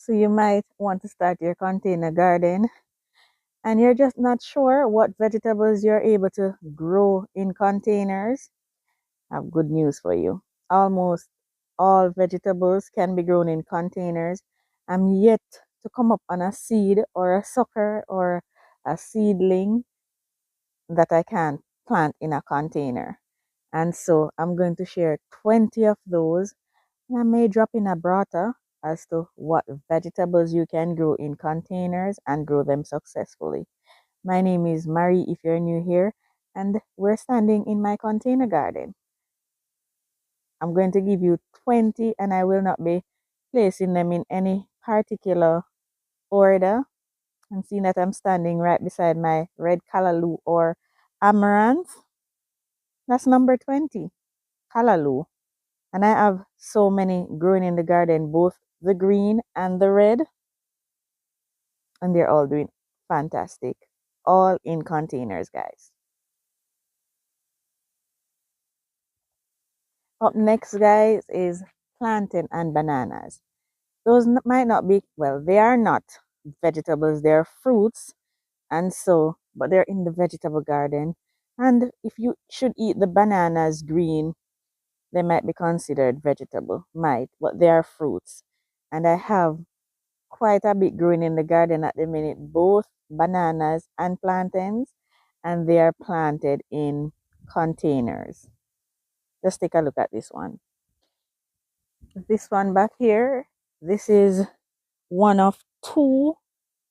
So you might want to start your container garden and you're just not sure what vegetables you're able to grow in containers. I have good news for you. Almost all vegetables can be grown in containers. I'm yet to come up on a seed or a sucker or a seedling that I can plant in a container. And so I'm going to share 20 of those. And I may drop in a brata as to what vegetables you can grow in containers and grow them successfully. My name is Marie if you're new here, and we're standing in my container garden. I'm going to give you 20 and I will not be placing them in any particular order. And seeing that I'm standing right beside my red callaloo or amaranth, that's number 20, callaloo. And I have so many growing in the garden, both the green and the red, and they're all doing fantastic. All in containers, guys. Up next, guys, is plantain and bananas. Those might not be, well, they are not vegetables, they're fruits, and so, but they're in the vegetable garden. And if you should eat the bananas green, they might be considered vegetable, might, but they are fruits. And I have quite a bit growing in the garden at the minute, both bananas and plantains, and they are planted in containers. Just take a look at this one. This one back here, this is one of two,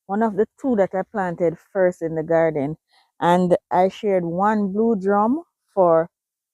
one of the two that I planted first in the garden. And I shared one blue drum for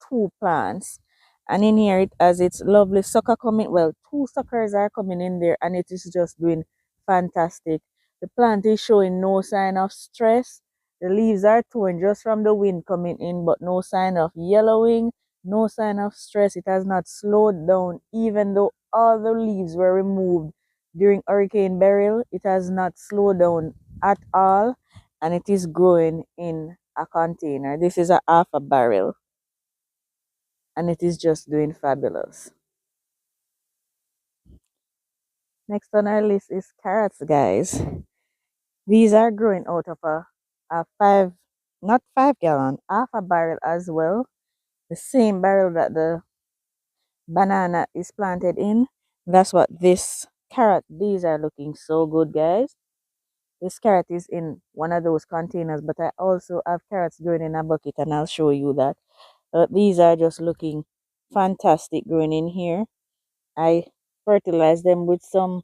two plants. And in here it has its lovely sucker coming. Well, two suckers are coming in there and it is just doing fantastic. The plant is showing no sign of stress. The leaves are torn just from the wind coming in, but no sign of yellowing, no sign of stress. It has not slowed down, even though all the leaves were removed during Hurricane Beryl. It has not slowed down at all, and it is growing in a container. This is a half a barrel, and it is just doing fabulous. Next on our list is carrots, guys. These are growing out of a five, not 5 gallon, half a barrel as well. The same barrel that the banana is planted in. That's what this carrot, these are looking so good, guys. This carrot is in one of those containers, but I also have carrots growing in a bucket and I'll show you that. These are just looking fantastic growing in here. I fertilize them with some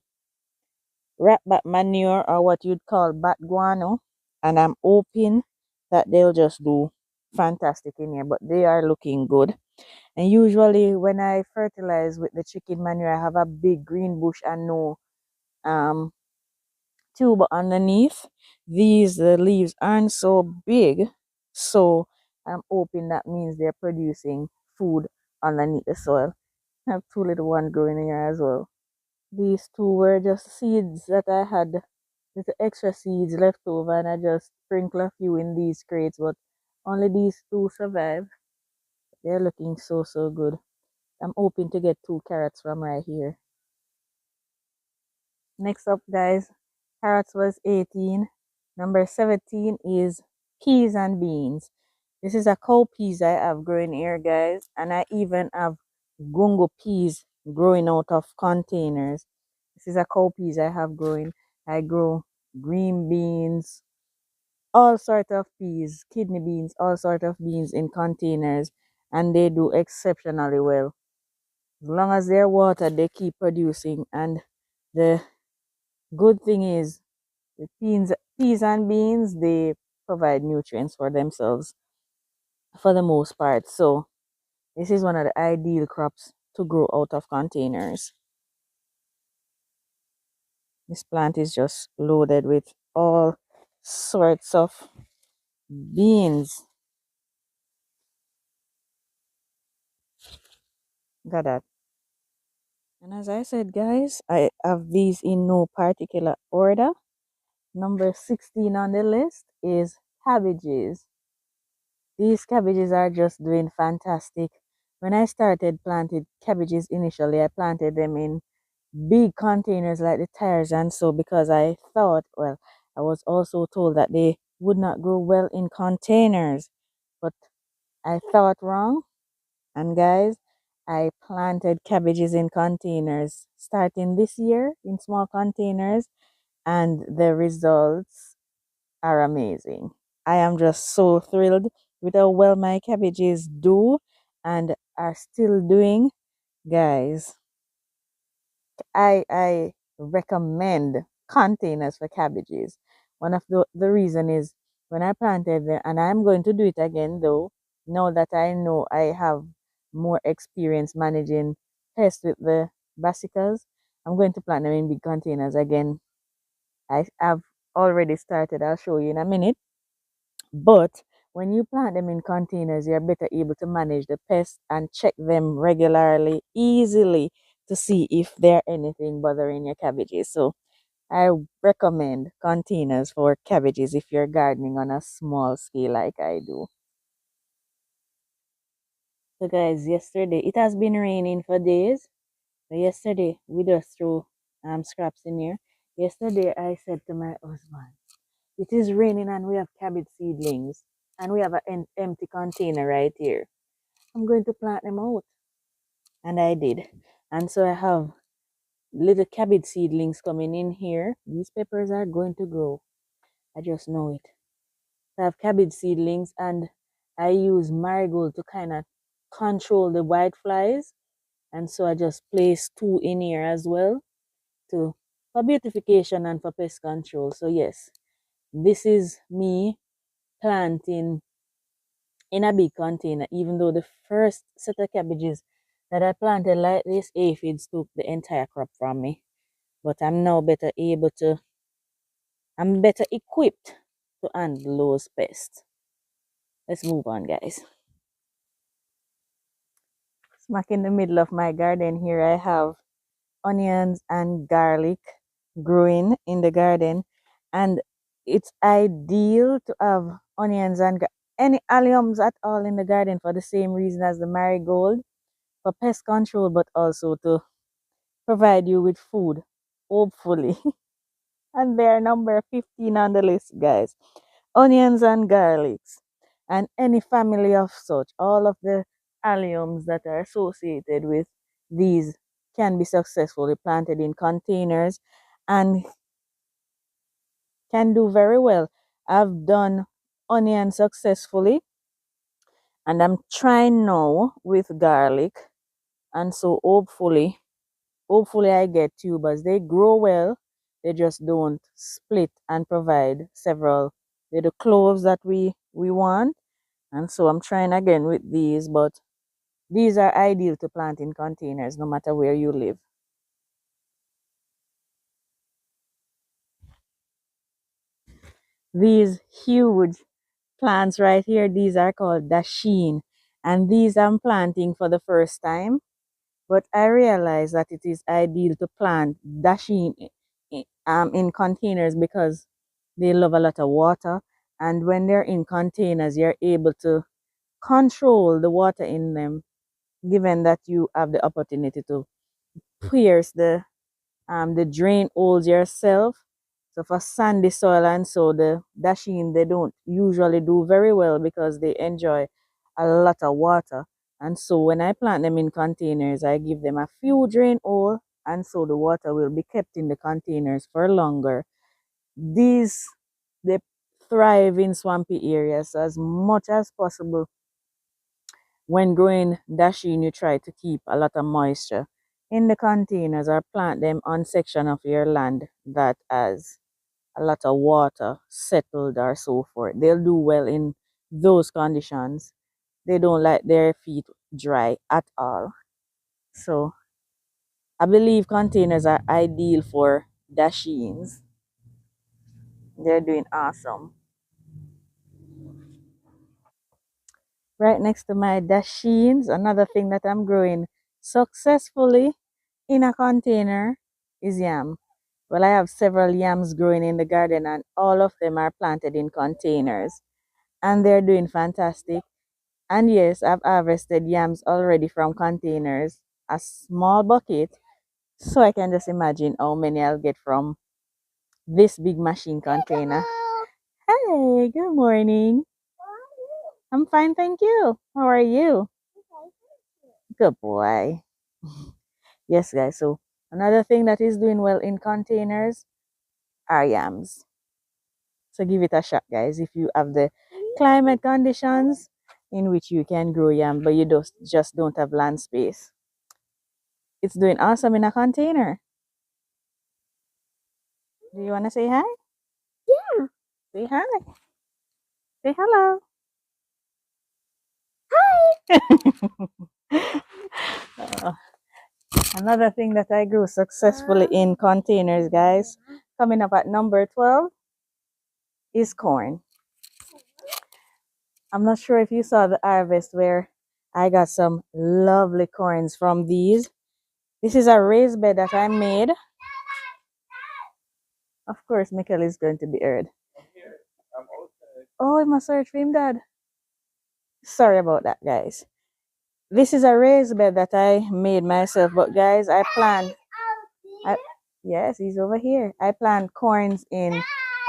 rat bat manure or what you'd call bat guano, and I'm hoping that they'll just do fantastic in here, but they are looking good. And usually when I fertilize with the chicken manure, I have a big green bush and no um tube underneath. These leaves aren't so big, so I'm hoping that means they're producing food underneath the soil. I have two little ones growing here as well. These two were just seeds that I had, little extra seeds left over, and I just sprinkle a few in these crates, but only these two survive. They're looking so good. I'm hoping to get 2 carrots from right here. Next up, guys, carrots was 18. Number 17 is peas and beans. This is a cowpeas I have growing here, guys, and I even have gungo peas growing out of containers. This is a cowpeas I have growing. I grow green beans, all sort of peas, kidney beans, all sort of beans in containers, and they do exceptionally well. As long as they're watered, they keep producing, and the good thing is the peas and beans, they provide nutrients for themselves for the most part. So this is one of the ideal crops to grow out of containers. This plant is just loaded with all sorts of beans. Got that. And as I said, guys, I have these in no particular order. Number 16 on the list is cabbages. These cabbages are just doing fantastic. When I started planting cabbages initially, I planted them in big containers like the tires. And so because I thought, well, I was also told that they would not grow well in containers, but I thought wrong. And guys, I planted cabbages in containers starting this year in small containers, and the results are amazing. I am just so thrilled with how well my cabbages do and are still doing. Guys, I recommend containers for cabbages. One of the reason is when I planted them, and I'm going to do it again though, now that I know I have more experience managing pests with the brassicas, I'm going to plant them in big containers again. I have already started, I'll show you in a minute. But when you plant them in containers, you're better able to manage the pests and check them regularly, easily to see if there anything bothering your cabbages. So I recommend containers for cabbages if you're gardening on a small scale like I do. So guys, yesterday it has been raining for days. But yesterday we just threw scraps in here. Yesterday I said to my husband, it is raining and we have cabbage seedlings and we have an empty container right here. I'm going to plant them out. And I did. And so I have little cabbage seedlings coming in here. These peppers are going to grow. I just know it. I have cabbage seedlings and I use marigold to kind of control the white flies. And so I just place two in here as well to for beautification and for pest control. So yes, this is me planting in a big container, even though the first set of cabbages that I planted like this, aphids took the entire crop from me. But I'm better equipped to handle those pests. Let's move on, guys. Smack in the middle of my garden here, I have onions and garlic growing in the garden, and it's ideal to have onions and any alliums at all in the garden for the same reason as the marigold, for pest control, but also to provide you with food, hopefully. And they're number 15 on the list, guys. Onions and garlics, and any family of such, all of the alliums that are associated with these can be successfully planted in containers and can do very well. I've done onion successfully, and I'm trying now with garlic, and so hopefully I get tubers. They grow well, they just don't split and provide several little cloves that we want. And so I'm trying again with these, but these are ideal to plant in containers no matter where you live. These huge plants right here, these are called dasheen, and these I'm planting for the first time. But I realize that it is ideal to plant dasheen in containers because they love a lot of water. And when they're in containers, you're able to control the water in them, given that you have the opportunity to pierce the drain holes yourself. So for sandy soil, and so the dasheen, they don't usually do very well because they enjoy a lot of water. And so when I plant them in containers, I give them a few drain hole, and so the water will be kept in the containers for longer. These, they thrive in swampy areas. So as much as possible when growing dasheen, you try to keep a lot of moisture in the containers or plant them on section of your land that has a lot of water settled or so forth. They'll do well in those conditions. They don't like their feet dry at all. So I believe containers are ideal for dasheens. They're doing awesome. Right next to my dasheens, another thing that I'm growing successfully in a container is yam. Well, I have several yams growing in the garden, and all of them are planted in containers, and they're doing fantastic. And yes, I've harvested yams already from containers, a small bucket, So I can just imagine how many I'll get from this big machine container. Hey, good morning. I'm fine, thank you. How are you? Good boy. Yes, guys. So another thing that is doing well in containers are yams. So give it a shot, guys. If you have the climate conditions in which you can grow yam, but you just don't have land space. It's doing awesome in a container. Do you want to say hi? Yeah. Say hi. Say hello. Uh, Another thing that I grew successfully in containers, guys, coming up at number 12 is corn. I'm not sure if you saw the harvest where I got some lovely corns from these. This is a raised bed that I made. Of course, Michael is going to be heard. Oh, I must search for him, Dad. Sorry about that, guys. This is a raised bed that I made myself, but guys, I, yes, he's over here. I plant corns in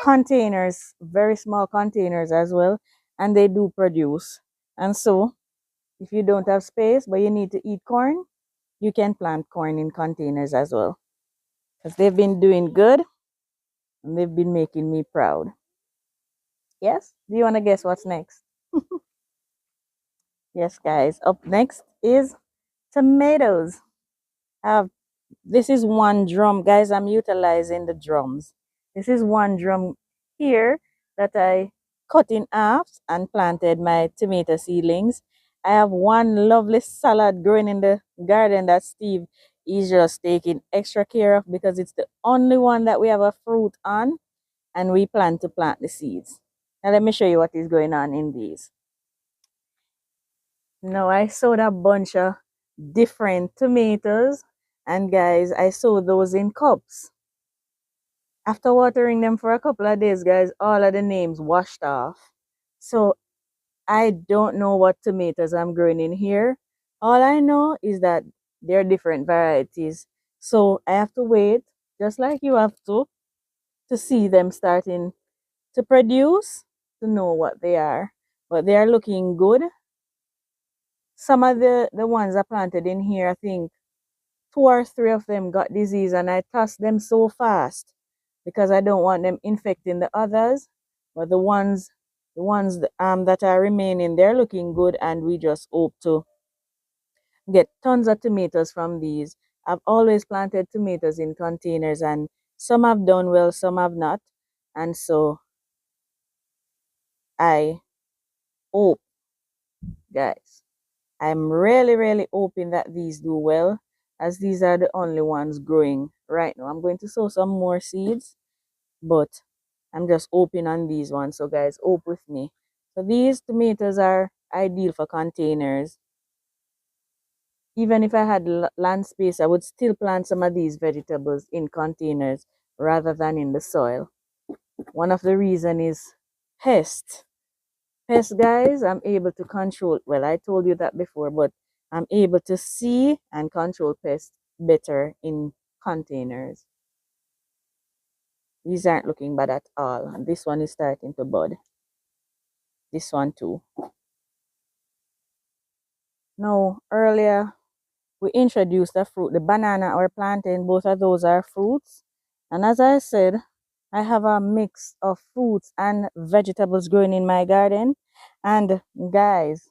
containers, very small containers as well, and they do produce. And so, if you don't have space but you need to eat corn, you can plant corn in containers as well. Because they've been doing good and they've been making me proud. Yes? Do you want to guess what's next? Yes, guys. Up next is tomatoes. Have This is one drum, guys. I'm utilizing the drums. This is one drum here that I cut in half and planted my tomato seedlings. I have one lovely salad growing in the garden that Steve is just taking extra care of because it's the only one that we have a fruit on, and we plan to plant the seeds. Now let me show you what is going on in these. Now I sowed a bunch of different tomatoes, and guys, I sowed those in cups. After watering them for a couple of days, guys, all of the names washed off. So I don't know what tomatoes I'm growing in here. All I know is that they're different varieties. So I have to wait, just like you have to see them starting to produce to know what they are. But they are looking good. Some of the ones I planted in here, I think two or three of them got disease, and I tossed them so fast because I don't want them infecting the others. But the ones that are remaining, they're looking good, and we just hope to get tons of tomatoes from these. I've always planted tomatoes in containers, and some have done well, some have not. And so I hope, guys, I'm really, really hoping that these do well, as these are the only ones growing right now. I'm going to sow some more seeds, but I'm just hoping on these ones. So guys, hope with me. So these tomatoes are ideal for containers. Even if I had land space, I would still plant some of these vegetables in containers rather than in the soil. One of the reason is pests. Pests, guys, I'm able to control. Well, I told you that before, but I'm able to see and control pests better in containers. These aren't looking bad at all. And this one is starting to bud. This one too. Now, earlier we introduced the fruit, the banana or plantain. Both of those are fruits. And as I said, I have a mix of fruits and vegetables growing in my garden. And guys,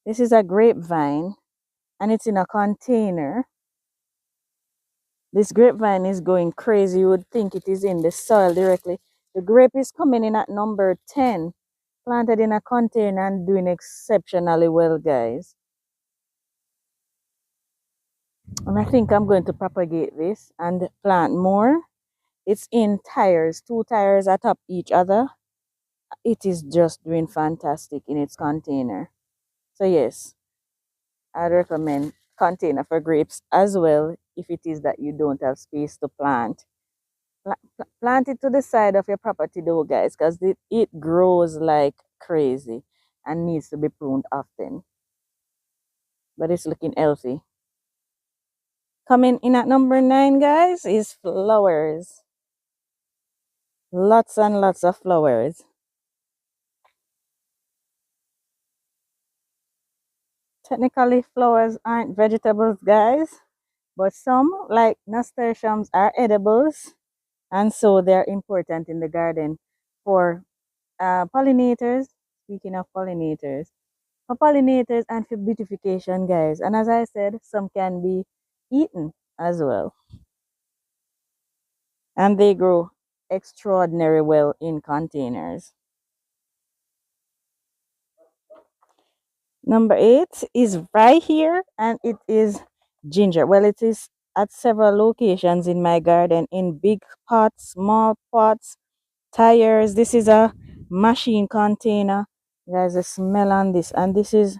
this is a grapevine and it's in a container. This grapevine is going crazy. You would think it is in the soil directly. The grape is coming in at number 10, planted in a container and doing exceptionally well, guys. And I think I'm going to propagate this and plant more. It's in tiers, two tiers atop each other. It is just doing fantastic in its container. So yes, I'd recommend container for grapes as well if it is that you don't have space to plant. Plant it to the side of your property though, guys, because it grows like crazy and needs to be pruned often. But it's looking healthy. Coming in at number 9, guys, is flowers. Lots and lots of flowers. Technically, flowers aren't vegetables, guys, but some, like nasturtiums, are edibles, and so they're important in the garden for pollinators. Speaking of pollinators, for pollinators and for beautification, guys. And as I said, some can be eaten as well, and they grow extraordinary well in containers. Number 8 is right here, and it is ginger. Well, it is at several locations in my garden in big pots, small pots, tires. This is a machine container. There's a smell on this, and this is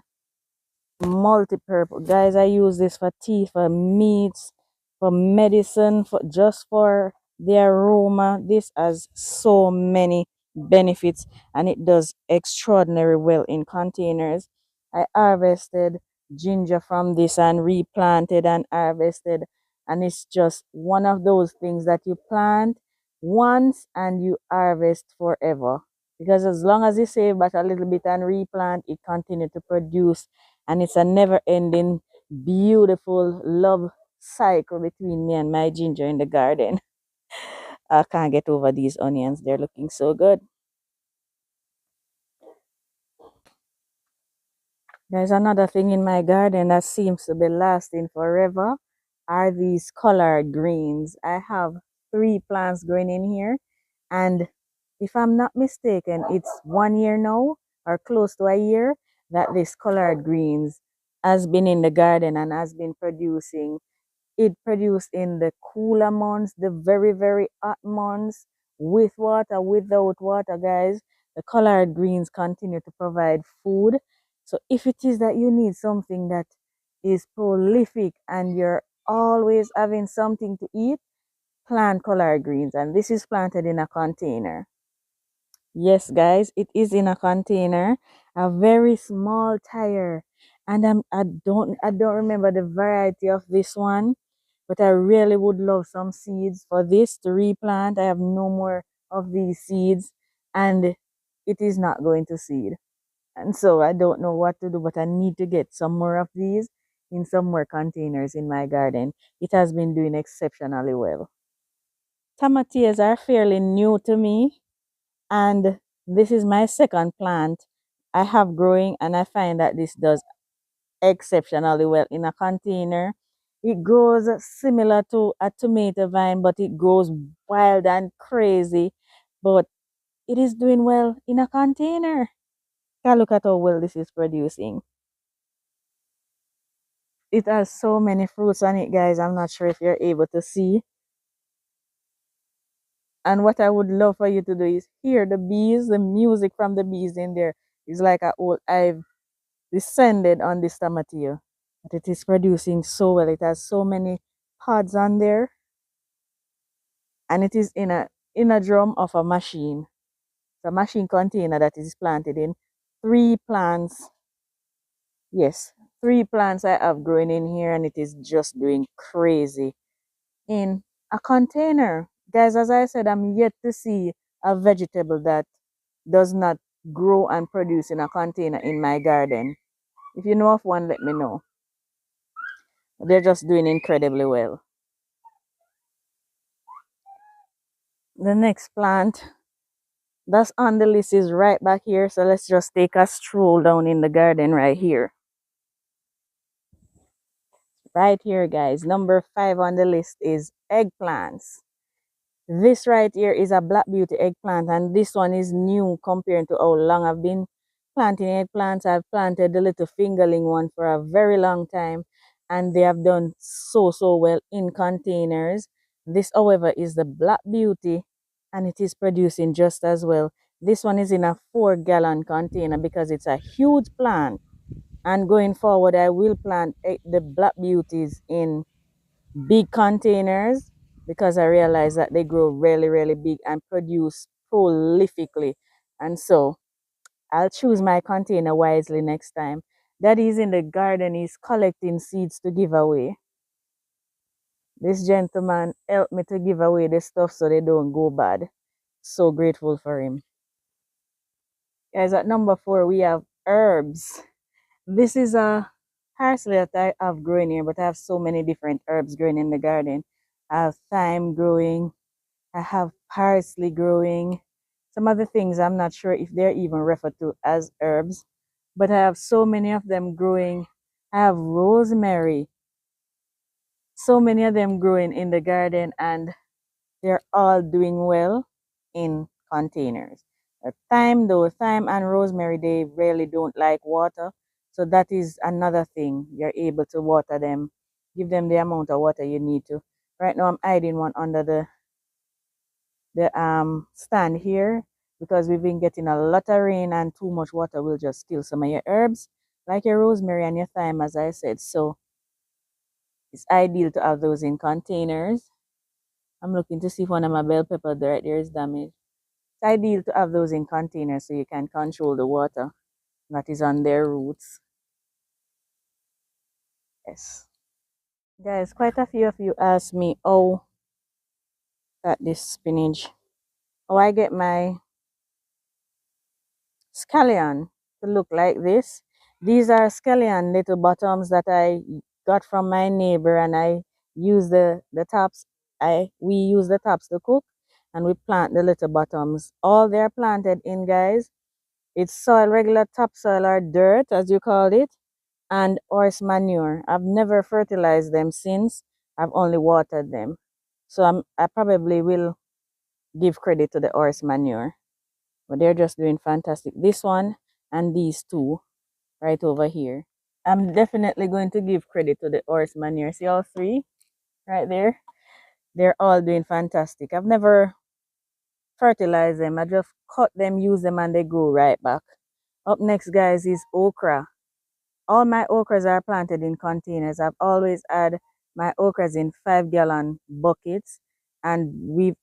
multi-purpose, guys. I use this for tea, for meats, for medicine, for just for the aroma. This has so many benefits, and it does extraordinary well in containers. I harvested ginger from this and replanted and harvested, and it's just one of those things that you plant once and you harvest forever, because as long as you save but a little bit and replant, it continue to produce, and it's a never ending beautiful love cycle between me and my ginger in the garden. I can't get over these onions, they're looking so good. There's another thing in my garden that seems to be lasting forever, are these collard greens. I have 3 plants growing in here, and if I'm not mistaken, it's 1 year now, or close to a year, that this collard greens has been in the garden and has been producing. It produced in the cooler months, the very, very hot months, with water, without water, guys. The collard greens continue to provide food. So if it is that you need something that is prolific and you're always having something to eat, plant collard greens. And this is planted in a container. Yes, guys, it is in a container, a very small tire. And I don't remember the variety of this one, but I really would love some seeds for this to replant. I have no more of these seeds, and it is not going to seed. And so I don't know what to do, but I need to get some more of these in some more containers in my garden. It has been doing exceptionally well. Tomatoes are fairly new to me, and this is my second plant I have growing, and I find that this does exceptionally well in a container. It grows similar to a tomato vine, but it grows wild and crazy. But it is doing well in a container. Can look at how well this is producing. It has so many fruits on it, guys. I'm not sure if you're able to see. And what I would love for you to do is hear the bees, the music from the bees in there. It's like a old I've descended on this tomato. But it is producing so well. It has so many pods on there, and it is in a drum of a machine. The machine container that is planted in 3 plants. Yes, 3 plants I have growing in here, and it is just doing crazy in a container. Guys, as I said, I'm yet to see a vegetable that does not grow and produce in a container in my garden. If you know of one, let me know. They're just doing incredibly well. The next plant that's on the list is right back here. So let's just take a stroll down in the garden right here. Right here, guys. Number 5 on the list is eggplants. This right here is a Black Beauty eggplant, and this one is new compared to how long I've been planting eggplants. I've planted the little fingerling one for a very long time, and they have done so well in containers. This, however, is the Black Beauty, and it is producing just as well. This one is in a 4-gallon container because it's a huge plant. And going forward, I will plant the Black Beauties in big containers because I realize that they grow really, really big and produce prolifically. And so I'll choose my container wisely next time. That is in the garden is collecting seeds to give away. This gentleman helped me to give away the stuff so they don't go bad. So grateful for him. Guys, at number 4, we have herbs. This is a parsley that I have growing here, but I have so many different herbs growing in the garden. I have thyme growing. I have parsley growing. Some other things I'm not sure if they're even referred to as herbs, but I have so many of them growing. I have rosemary, so many of them growing in the garden, and they're all doing well in containers. Thyme, though, thyme and rosemary, they really don't like water. So that is another thing. You're able to water them, give them the amount of water you need to. Right now, I'm hiding one under the stand here because we've been getting a lot of rain and too much water will just kill some of your herbs, like your rosemary and your thyme, as I said. So it's ideal to have those in containers. I'm looking to see if one of my bell peppers right there is damaged. It's ideal to have those in containers so you can control the water that is on their roots. Yes. Guys, quite a few of you asked me, oh, that this spinach, how I get my scallion to look like this. These are scallion little bottoms that I got from my neighbor, and I use the tops. We use the tops to cook, and we plant the little bottoms. All they're planted in, guys, it's soil, regular topsoil or dirt, as you call it, and horse manure. I've never fertilized them since. I've only watered them. So I probably will give credit to the horse manure. But they're just doing fantastic. This one and these two right over here. I'm definitely going to give credit to the horse manure. See all three right there? They're all doing fantastic. I've never fertilized them. I just cut them, use them, and they grow right back. Up next, guys, is okra. All my okras are planted in containers. I've always had my okras in 5-gallon buckets, and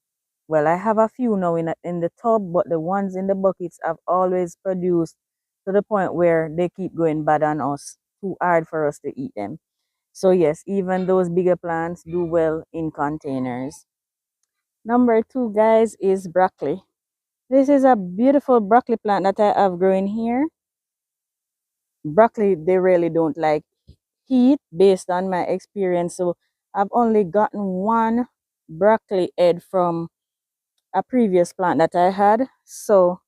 well, I have a few now in the tub, but the ones in the buckets have always produced to the point where they keep going bad on us. Too hard for us to eat them. So yes, even those bigger plants do well in containers. Number 2, guys, is broccoli. This is a beautiful broccoli plant that I have growing here. Broccoli, they really don't like heat based on my experience. So I've only gotten one broccoli head from a previous plant that I had. So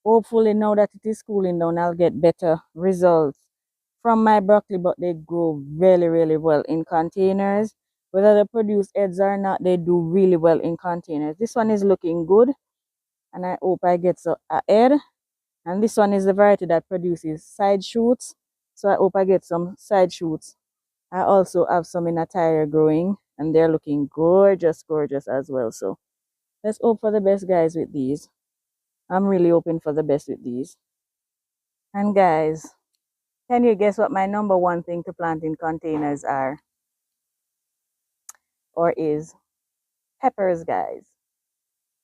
hopefully now that it is cooling down, I'll get better results from my broccoli, but they grow really, really well in containers. Whether they produce heads or not, they do really well in containers. This one is looking good, and I hope I get a head. And this one is the variety that produces side shoots. So I hope I get some side shoots. I also have some in a tire growing, and they're looking gorgeous, gorgeous as well. So let's hope for the best, guys, with these. I'm really hoping for the best with these. And guys, can you guess what my number one thing to plant in containers are or is? Peppers, guys.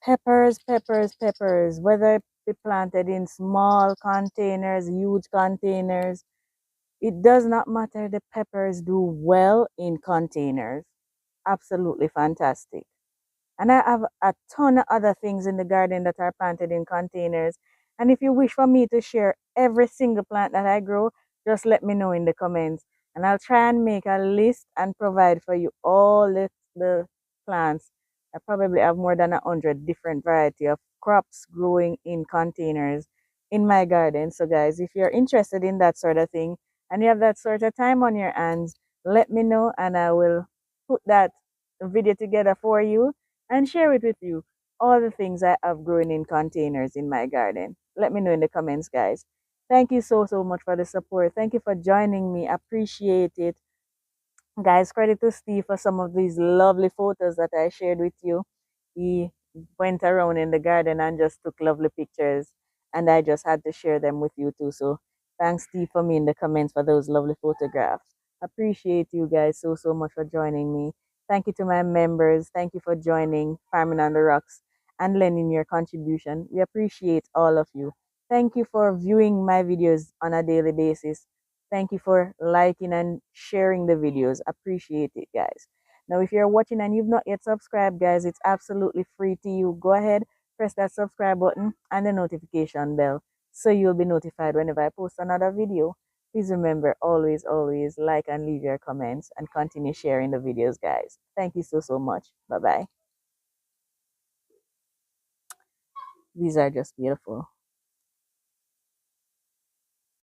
Peppers, peppers, peppers. Whether it be planted in small containers, huge containers, it does not matter. The peppers do well in containers. Absolutely fantastic. And I have a ton of other things in the garden that are planted in containers. And if you wish for me to share every single plant that I grow, just let me know in the comments. And I'll try and make a list and provide for you all the plants. I probably have more than 100 different variety of crops growing in containers in my garden. So guys, if you're interested in that sort of thing and you have that sort of time on your hands, let me know and I will put that video together for you and share it with you all the things I have grown in containers in my garden. Let me know in the comments, guys. Thank you so much for the support. Thank you for joining me. Appreciate it. Guys, credit to Steve for some of these lovely photos that I shared with you. He went around in the garden and just took lovely pictures, and I just had to share them with you too. So thanks, Steve, for me in the comments for those lovely photographs. Appreciate you guys so much for joining me. Thank you to my members. Thank you for joining Farming on the Rocks and lending your contribution. We appreciate all of you. Thank you for viewing my videos on a daily basis. Thank you for liking and sharing the videos. Appreciate it, guys. Now, if you're watching and you've not yet subscribed, guys, it's absolutely free to you. Go ahead, press that subscribe button and the notification bell so you'll be notified whenever I post another video. Please remember, always like and leave your comments and continue sharing the videos, guys. Thank you so much. Bye bye. These are just beautiful.